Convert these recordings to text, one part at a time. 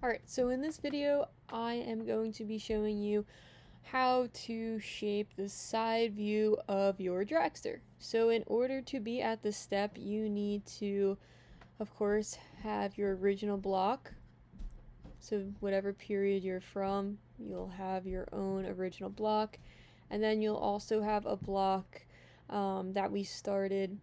Alright, so in this video, I am going to be showing you how to shape the side view of your dragster. So in order to be at this step, you need to, of course, have your original block. So whatever period you're from, you'll have your own original block. And then you'll also have a block that we started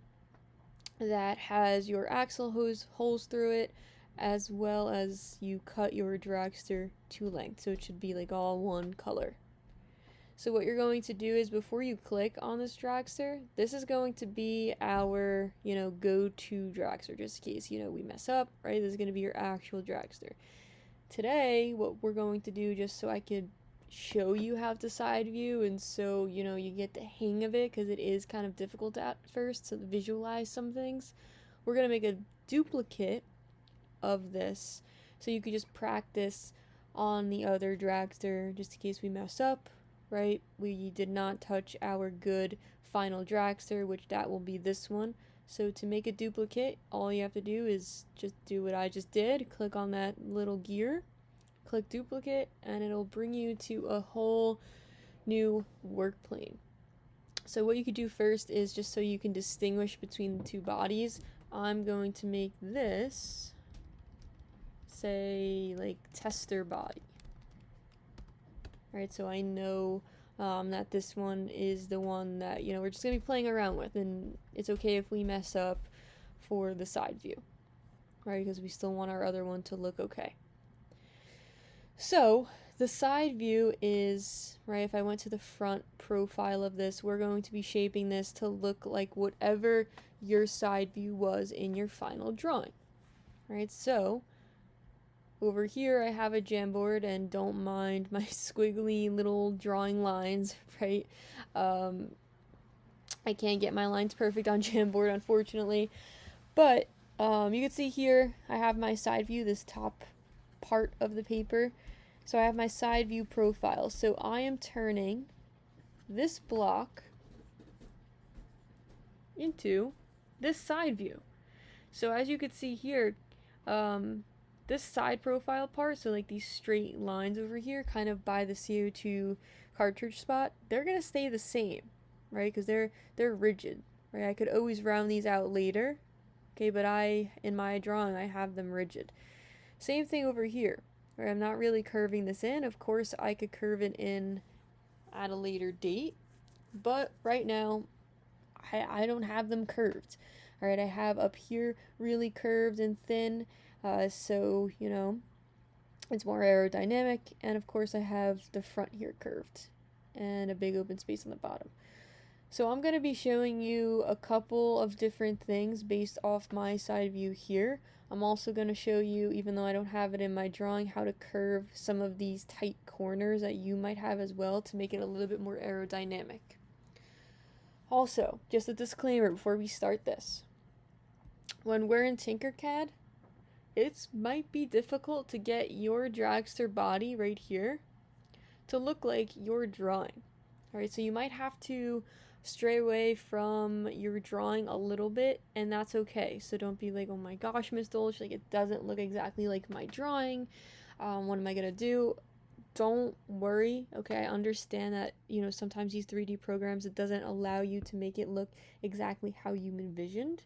that has your axle holes through it, as well as you cut your dragster to length, so it should be like all one color. So what you're going to do is, before you click on this dragster, this is going to be our, go-to dragster, just in case, we mess up, right? This is going to be your actual dragster. Today, what we're going to do, just so I could show you how to side view, and so, you get the hang of it, because it is kind of difficult at first to visualize some things, we're going to make a duplicate of this, so you could just practice on the other dragster, just in case we mess up, right? We did not touch our good final dragster, which that will be this one. So to make a duplicate, all you have to do is just do what I just did. Click on that little gear, click duplicate, and it'll bring you to a whole new work plane. So what you could do first is, just so you can distinguish between the two bodies, I'm going to make this, say, like tester body. Alright, so I know that this one is the one that, we're just going to be playing around with, and it's okay if we mess up for the side view, right, because we still want our other one to look okay. So the side view is, right, if I went to the front profile of this, we're going to be shaping this to look like whatever your side view was in your final drawing, right? So over here I have a Jamboard, and don't mind my squiggly little drawing lines, right? I can't get my lines perfect on Jamboard, unfortunately, but you can see here I have my side view, this top part of the paper. So I have my side view profile. So I am turning this block into this side view. So as you can see here, this side profile part, so like these straight lines over here, kind of by the CO2 cartridge spot, they're gonna stay the same, right? Because they're rigid, right? I could always round these out later, okay? But in my drawing, I have them rigid. Same thing over here, right? I'm not really curving this in. Of course, I could curve it in at a later date, but right now, I don't have them curved. All right, I have up here really curved and thin, so, it's more aerodynamic, and of course I have the front here curved, and a big open space on the bottom. So I'm going to be showing you a couple of different things based off my side view here. I'm also going to show you, even though I don't have it in my drawing, how to curve some of these tight corners that you might have as well to make it a little bit more aerodynamic. Also, just a disclaimer before we start this. When we're in TinkerCAD, it might be difficult to get your dragster body right here to look like your drawing. Alright, so you might have to stray away from your drawing a little bit, and that's okay. So don't be like, oh my gosh, Miss Dolce, like it doesn't look exactly like my drawing. What am I gonna do? Don't worry, okay? I understand that, sometimes these 3D programs, it doesn't allow you to make it look exactly how you envisioned.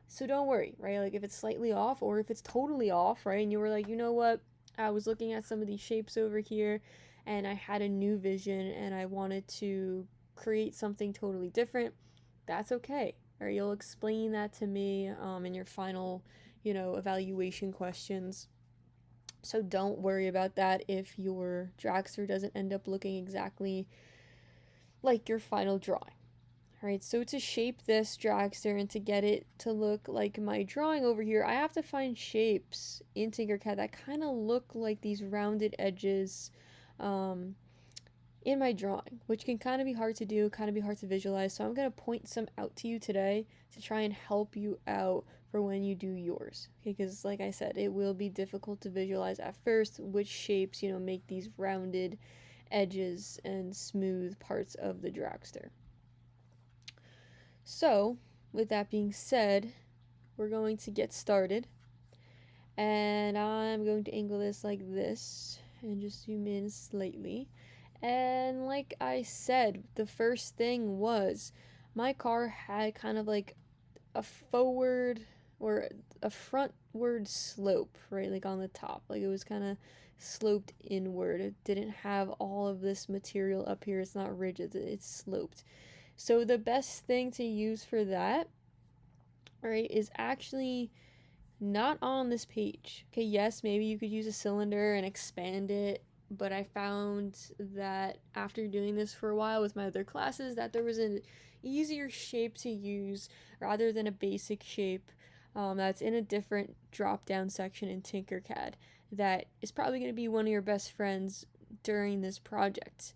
So don't worry, right? Like if it's slightly off, or if it's totally off, right? And you were like, you know what? I was looking at some of these shapes over here, and I had a new vision, and I wanted to create something totally different. That's okay. Or you'll explain that to me in your final, evaluation questions. So don't worry about that if your dragster doesn't end up looking exactly like your final drawing. Alright, so to shape this dragster and to get it to look like my drawing over here, I have to find shapes in TinkerCAD that kind of look like these rounded edges in my drawing, which can kind of be hard to do, kind of be hard to visualize. So I'm going to point some out to you today to try and help you out for when you do yours. Okay, because like I said, it will be difficult to visualize at first which shapes, make these rounded edges and smooth parts of the dragster. So, with that being said, we're going to get started. And I'm going to angle this like this and just zoom in slightly. And like I said, the first thing was my car had kind of like a forward or a frontward slope, right? Like on the top. Like it was kind of sloped inward. It didn't have all of this material up here. It's not rigid, it's sloped. So the best thing to use for that, right, is actually not on this page. Okay, yes, maybe you could use a cylinder and expand it, but I found that after doing this for a while with my other classes that there was an easier shape to use rather than a basic shape that's in a different drop down section in TinkerCAD that is probably going to be one of your best friends during this project.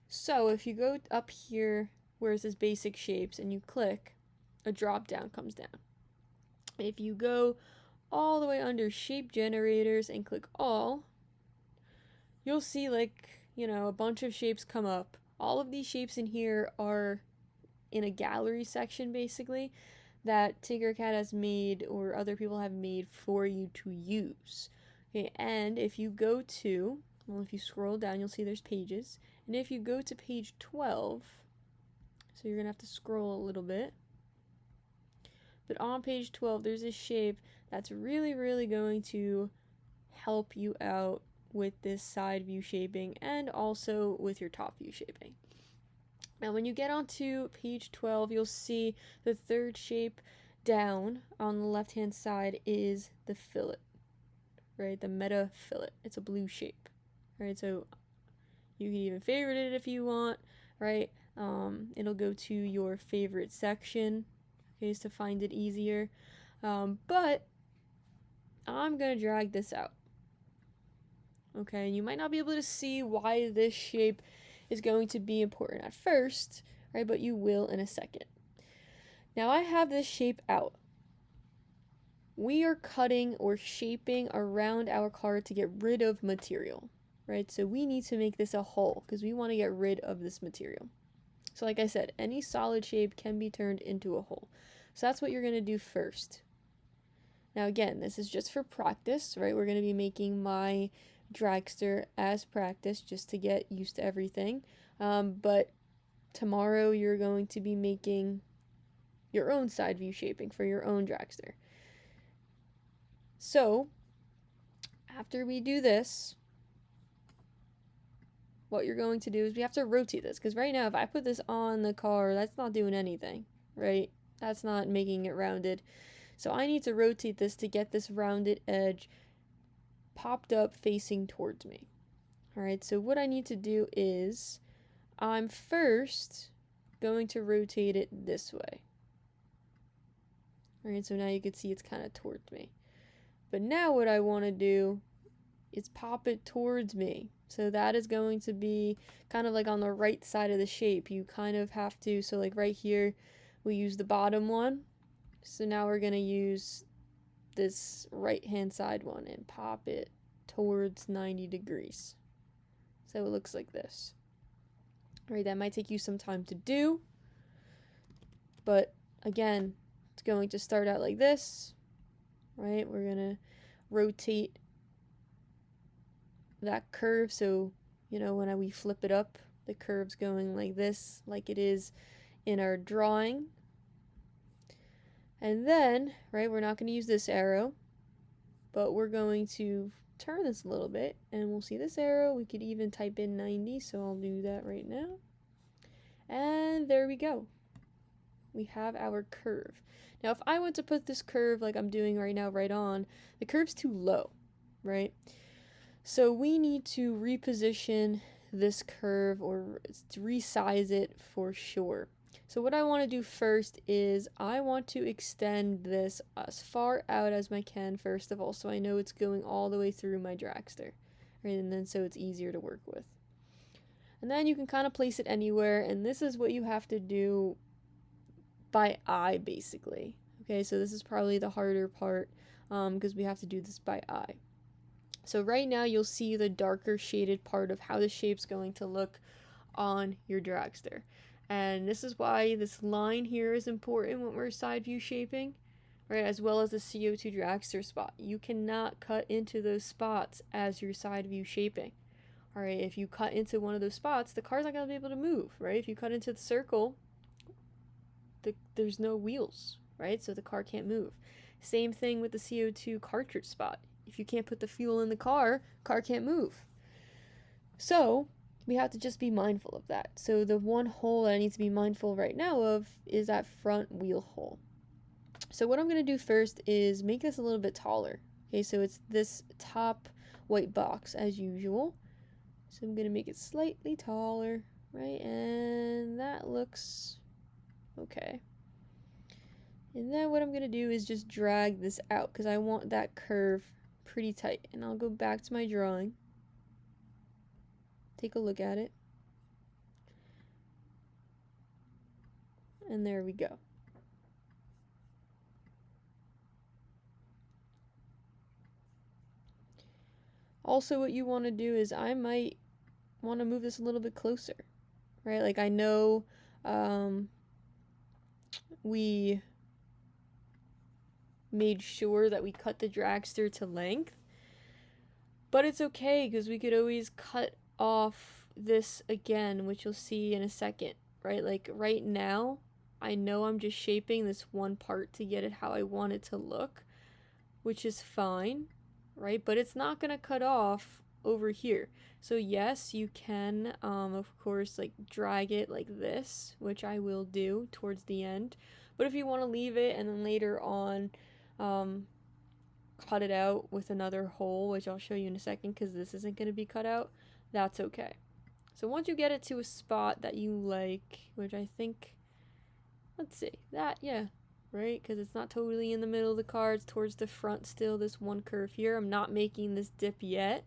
So if you go up here where it says basic shapes and you click, a drop down comes down. If you go all the way under shape generators and click all, you'll see like, a bunch of shapes come up. All of these shapes in here are in a gallery section basically that TinkerCAD has made or other people have made for you to use. Okay, and if you go to, well, if you scroll down, you'll see there's pages. And if you go to page 12, so you're going to have to scroll a little bit. But on page 12, there's a shape that's really, really going to help you out with this side view shaping and also with your top view shaping. Now, when you get onto page 12, you'll see the third shape down on the left-hand side is the fillet, right? The meta fillet. It's a blue shape, right? So you can even favorite it if you want, right? It'll go to your favorite section, okay, to find it easier. But I'm going to drag this out. Okay, and you might not be able to see why this shape is going to be important at first, right? But you will in a second. Now I have this shape out. We are cutting or shaping around our car to get rid of material, right? So we need to make this a hole because we want to get rid of this material. So like I said, any solid shape can be turned into a hole. So that's what you're going to do first. Now again, this is just for practice, right? We're going to be making my dragster as practice just to get used to everything. But tomorrow you're going to be making your own side view shaping for your own dragster. So after we do this, what you're going to do is we have to rotate this, because right now if I put this on the car, that's not doing anything, right? That's not making it rounded. So I need to rotate this to get this rounded edge popped up facing towards me. Alright, so what I need to do is I'm first going to rotate it this way. Alright, so now you can see it's kind of towards me. But now what I want to do is pop it towards me. So that is going to be kind of like on the right side of the shape. You kind of have to, so like right here, we use the bottom one. So now we're going to use this right hand side one and pop it towards 90 degrees. So it looks like this. Alright, that might take you some time to do. But again, it's going to start out like this. Right, we're going to rotate that curve so, when we flip it up, the curve's going like this, like it is in our drawing. And then, right, we're not going to use this arrow, but we're going to turn this a little bit, and we'll see this arrow. We could even type in 90, so I'll do that right now. And there we go. We have our curve. Now, if I went to put this curve like I'm doing right now right on, the curve's too low, right? So we need to reposition this curve or resize it for sure. So what I want to do first is I want to extend this as far out as I can first of all, so I know it's going all the way through my dragster, right? And then so it's easier to work with. And then you can kind of place it anywhere, and this is what you have to do by eye basically. Okay, so this is probably the harder part because we have to do this by eye. So right now you'll see the darker shaded part of how the shape's going to look on your dragster. And this is why this line here is important when we're side view shaping, right? As well as the CO2 Dragster spot. You cannot cut into those spots as your side view shaping. All right, if you cut into one of those spots, the car's not going to be able to move, right? If you cut into the circle, there's no wheels, right? So the car can't move. Same thing with the CO2 cartridge spot. If you can't put the fuel in the car can't move. So we have to just be mindful of that. So the one hole that I need to be mindful right now of is that front wheel hole. So what I'm going to do first is make this a little bit taller. Okay, so it's this top white box as usual. So I'm going to make it slightly taller, right? And that looks okay. And then what I'm going to do is just drag this out because I want that curve pretty tight. And I'll go back to my drawing. Take a look at it. And there we go. Also, what you want to do is I might want to move this a little bit closer, right? Like I know we made sure that we cut the dragster to length, but it's okay because we could always cut off this again, which you'll see in a second, right? Like right now, I know I'm just shaping this one part to get it how I want it to look, which is fine, right? But it's not gonna cut off over here. So yes, you can, of course, like drag it like this, which I will do towards the end. But if you want to leave it and then later on cut it out with another hole, which I'll show you in a second because this isn't going to be cut out, that's okay. So once you get it to a spot that you like, which I think, let's see, that, yeah, right? Because it's not totally in the middle of the car, it's towards the front still, this one curve here. I'm not making this dip yet.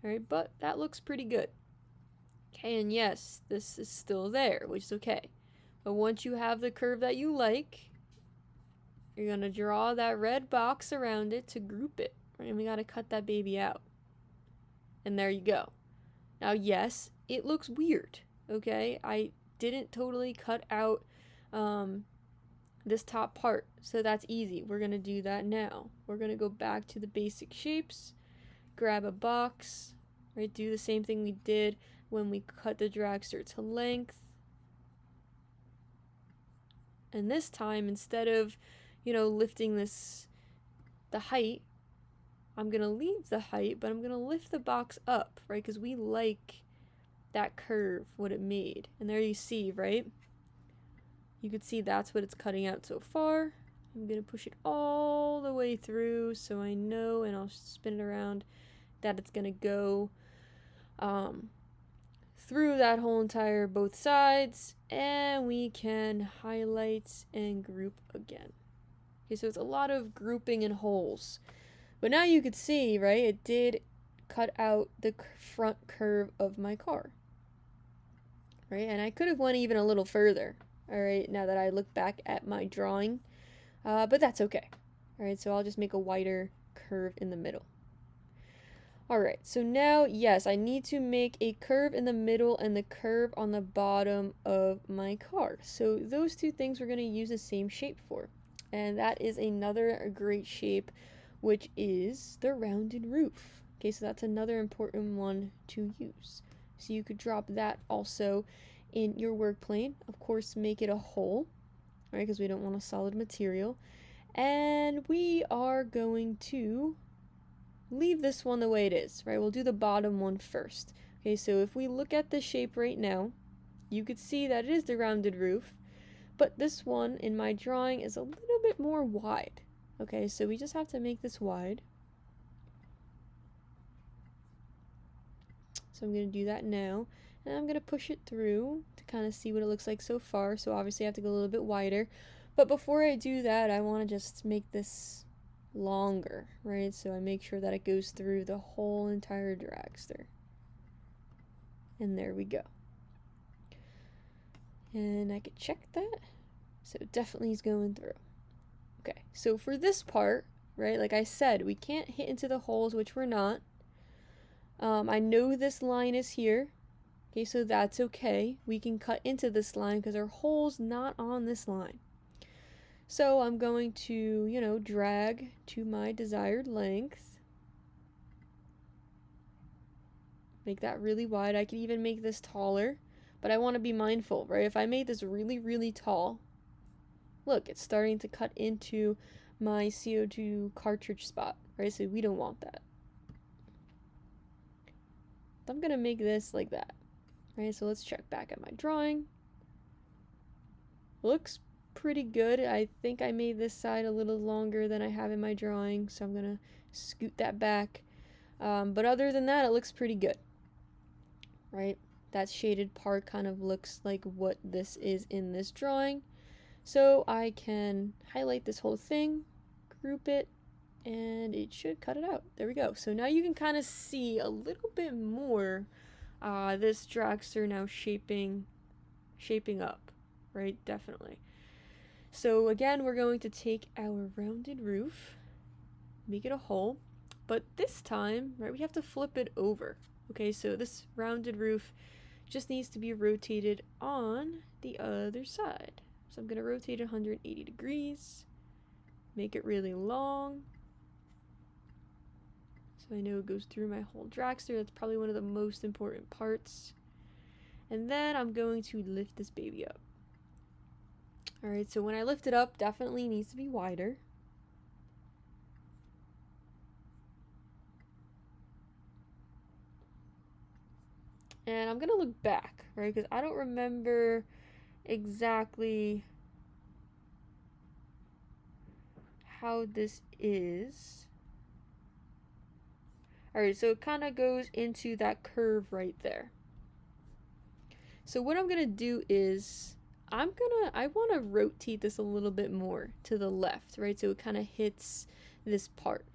Alright, but that looks pretty good. Okay, and yes, this is still there, which is okay. But once you have the curve that you like, you're going to draw that red box around it to group it. Right? And we got to cut that baby out. And there you go. Now, yes, it looks weird, okay? I didn't totally cut out this top part, so that's easy. We're going to do that now. We're going to go back to the basic shapes, grab a box, right? Do the same thing we did when we cut the dragster to length. And this time, instead of, lifting the height, I'm going to leave the height, but I'm going to lift the box up, right? Because we like that curve, what it made. And there you see, right? You can see that's what it's cutting out so far. I'm going to push it all the way through so I know, and I'll spin it around, that it's going to go through that whole entire both sides, and we can highlight and group again. Okay, so it's a lot of grouping and holes. But now you could see, right, it did cut out the front curve of my car. Right, and I could have went even a little further, all right, now that I look back at my drawing. But that's okay. All right, so I'll just make a wider curve in the middle. All right, so now, yes, I need to make a curve in the middle and the curve on the bottom of my car. So those two things we're going to use the same shape for. And that is another great shape, which is the rounded roof. Okay, so that's another important one to use. So you could drop that also in your work plane. Of course, make it a hole, right, because we don't want a solid material. And we are going to leave this one the way it is, right? We'll do the bottom one first. Okay, so if we look at the shape right now, you could see that it is the rounded roof, but this one in my drawing is a little bit more wide. Okay, so we just have to make this wide. So I'm going to do that now, and I'm going to push it through to kind of see what it looks like so far. So obviously I have to go a little bit wider, but before I do that, I want to just make this longer, right? So I make sure that it goes through the whole entire dragster. And there we go. And I could check that. So it definitely is going through. Okay, so for this part, right, like I said, we can't hit into the holes, which we're not. I know this line is here. Okay, so that's okay. We can cut into this line because our hole's not on this line. So I'm going to, you know, drag to my desired length. Make that really wide. I could even make this taller, but I want to be mindful, right? If I made this really, really tall, look, it's starting to cut into my CO2 cartridge spot, right? So we don't want that. I'm gonna make this like that, right? So let's check back at my drawing. Looks pretty good. I think I made this side a little longer than I have in my drawing, so I'm gonna scoot that back. But other than that, it looks pretty good, right? That shaded part kind of looks like what this is in this drawing. So I can highlight this whole thing, group it, and it should cut it out. There we go. So now you can kind of see a little bit more this dragster now shaping up, right? Definitely. So again, we're going to take our rounded roof, make it a hole, but this time, right, we have to flip it over. Okay, so this rounded roof just needs to be rotated on the other side. So I'm going to rotate it 180 degrees, make it really long. So I know it goes through my whole dragster. That's probably one of the most important parts. And then I'm going to lift this baby up. Alright, so when I lift it up, definitely needs to be wider. And I'm gonna look back, right? Because I don't remember exactly how this is. Alright, so it kind of goes into that curve right there. So what I'm gonna do is I want to rotate this a little bit more to the left, right? So it kind of hits this part,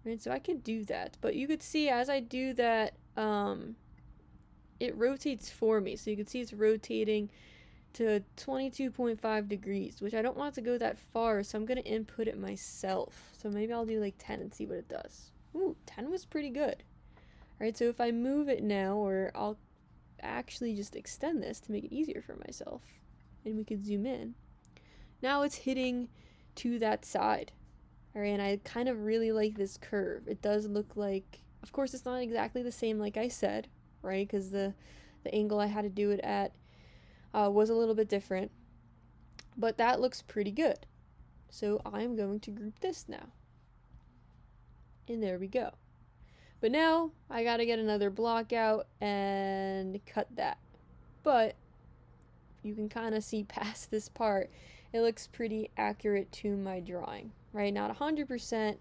right? So I could do that, but you could see as I do that, it rotates for me. So you can see it's rotating to 22.5 degrees, which I don't want to go that far, so I'm going to input it myself. So maybe I'll do like 10 and see what it does. Ooh, 10 was pretty good. All right, so if I move it now, or I'll actually just extend this to make it easier for myself, and we could zoom in. Now it's hitting to that side. All right, and I kind of really like this curve. It does look like, of course, it's not exactly the same like I said, right? Because the angle I had to do it at was a little bit different, but that looks pretty good. So I'm going to group this now. And there we go. But now I gotta get another block out and cut that. But you can kind of see past this part. It looks pretty accurate to my drawing, right? Not 100%,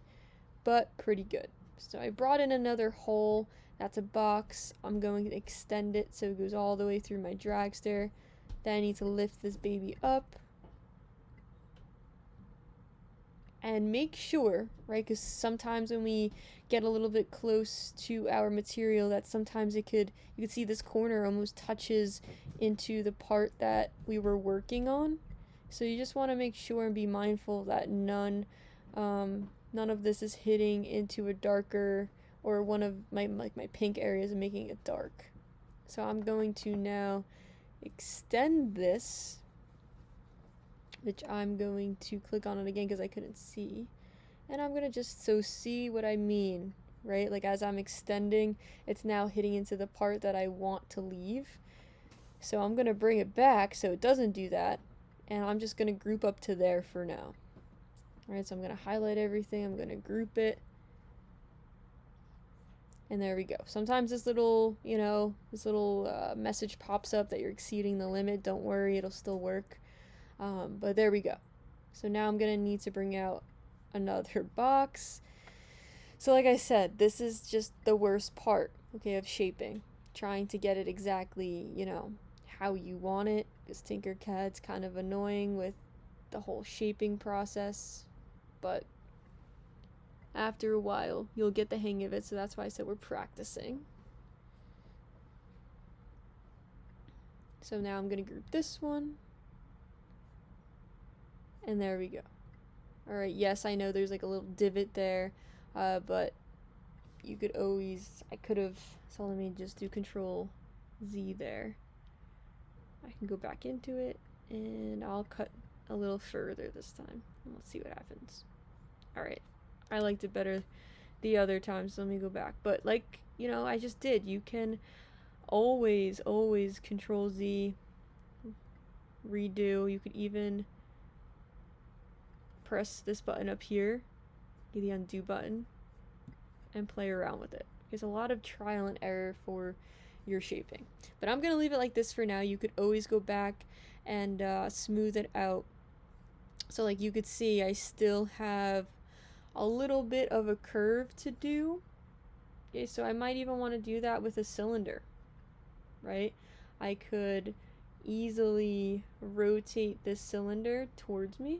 but pretty good. So I brought in another hole. That's a box. I'm going to extend it so it goes all the way through my dragster. Then I need to lift this baby up. And make sure, right, because sometimes when we get a little bit close to our material, that sometimes you could see this corner almost touches into the part that we were working on. So you just want to make sure and be mindful that none of this is hitting into a darker, or one of my pink areas and making it dark. So I'm going to now extend this, which I'm going to click on it again because I couldn't see. And I'm going to just see what I mean, right? Like as I'm extending, it's now hitting into the part that I want to leave. So I'm going to bring it back so it doesn't do that. And I'm just going to group up to there for now. All right, so I'm going to highlight everything. I'm going to group it. And there we go. Sometimes this little, message pops up that you're exceeding the limit. Don't worry, it'll still work. But there we go. So now I'm going to need to bring out another box. So like I said, this is just the worst part, okay, of shaping. Trying to get it exactly, how you want it. Because TinkerCAD's kind of annoying with the whole shaping process. But after a while, you'll get the hang of it. So that's why I said we're practicing. So now I'm going to group this one. And there we go. Alright, yes, I know there's like a little divot there, but you could always, so let me just do Control Z there. I can go back into it, and I'll cut a little further this time. Let's see what happens. Alright. I liked it better the other time, so let me go back. But like, you know, I just did. You can always Control Z, redo. You could even press this button up here, get the undo button, and play around with it. There's a lot of trial and error for your shaping. But I'm going to leave it like this for now. You could always go back and smooth it out. So like you could see, I still have a little bit of a curve to do. Okay, so I might even want to do that with a cylinder, right? I could easily rotate this cylinder towards me,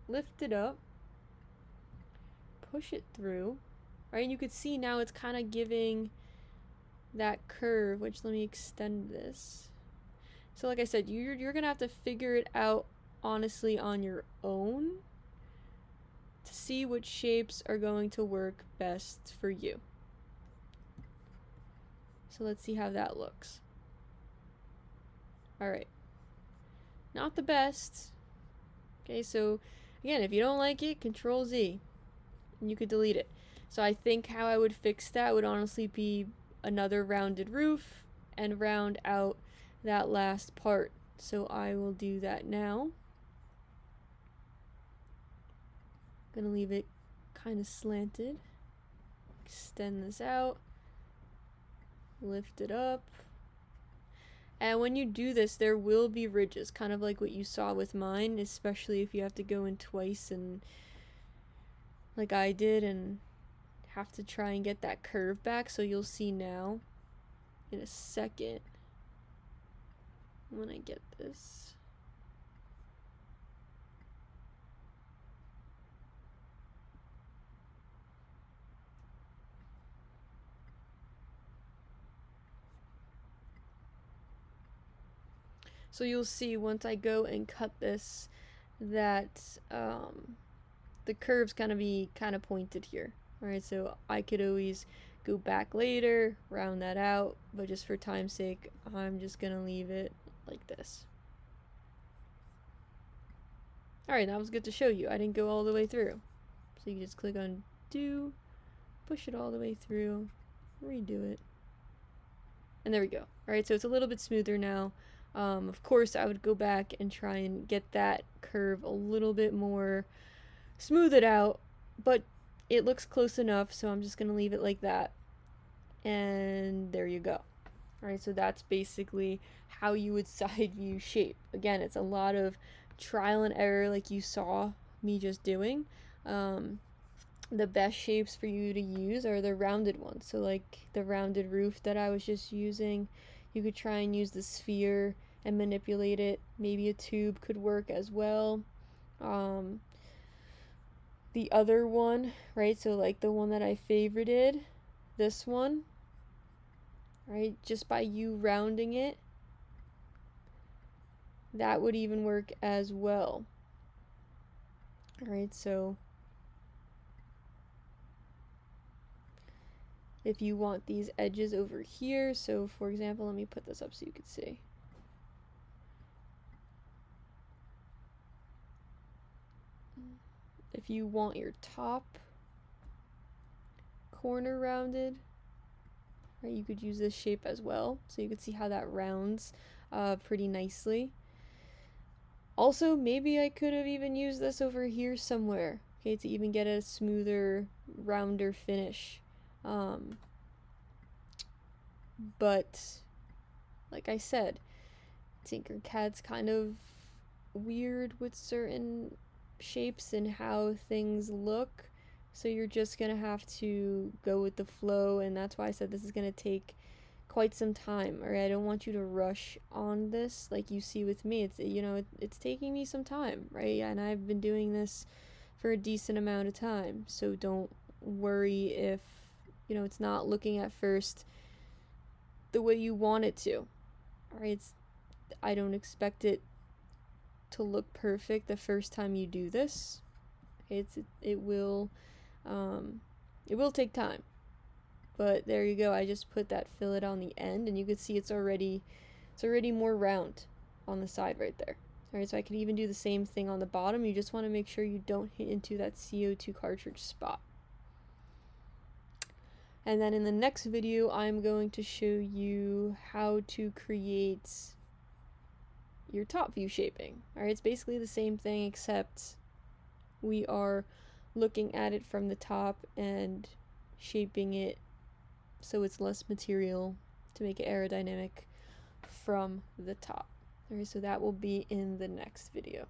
lift it up, push it through, right? And you could see now it's kind of giving that curve, which let me extend this. So like I said, you're gonna have to figure it out honestly on your own to see which shapes are going to work best for you. So let's see how that looks. Alright. Not the best. Okay, so again, if you don't like it, Control Z. And you could delete it. So I think how I would fix that would honestly be another rounded roof and round out that last part. So I will do that now. Gonna leave it kind of slanted. Extend this out. Lift it up. And when you do this, there will be ridges, kind of like what you saw with mine, especially if you have to go in twice and like I did and have to try and get that curve back. So you'll see now in a second when I get this. So you'll see once I go and cut this that the curve's gonna be kind of pointed here. Alright, so I could always go back later, round that out, but just for time's sake, I'm just gonna leave it like this. Alright, that was good to show you. I didn't go all the way through. So you can just click on do, push it all the way through, redo it. And there we go. Alright, so it's a little bit smoother now. Of course, I would go back and try and get that curve a little bit more, smooth it out, but it looks close enough, so I'm just going to leave it like that. And there you go. Alright, so that's basically how you would side view shape. Again, it's a lot of trial and error like you saw me just doing. The best shapes for you to use are the rounded ones. So like the rounded roof that I was just using, you could try and use the sphere and manipulate it. Maybe a tube could work as well. The other one, right, so like the one that I favorited, this one, right, just by you rounding it, that would even work as well. Alright, so if you want these edges over here, so for example, let me put this up so you can see. If you want your top corner rounded, right, you could use this shape as well, so you could see how that rounds pretty nicely. Also, maybe I could have even used this over here somewhere, okay, to even get a smoother, rounder finish. But like I said, TinkerCAD's kind of weird with certain shapes and how things look, so you're just gonna have to go with the flow, and that's why I said this is gonna take quite some time. Or I don't want you to rush on this like you see with me. It's, you know, it's taking me some time, right? And I've been doing this for a decent amount of time, so don't worry if, you know, it's not looking at first the way you want it to. Alright, I don't expect it to look perfect the first time you do this. Okay, it will take time. But there you go. I just put that fillet on the end, and you can see it's already more round on the side right there. Alright, so I can even do the same thing on the bottom. You just want to make sure you don't hit into that CO2 cartridge spot. And then in the next video, I'm going to show you how to create your top view shaping. Alright, it's basically the same thing, except we are looking at it from the top and shaping it so it's less material to make it aerodynamic from the top. Alright, so that will be in the next video.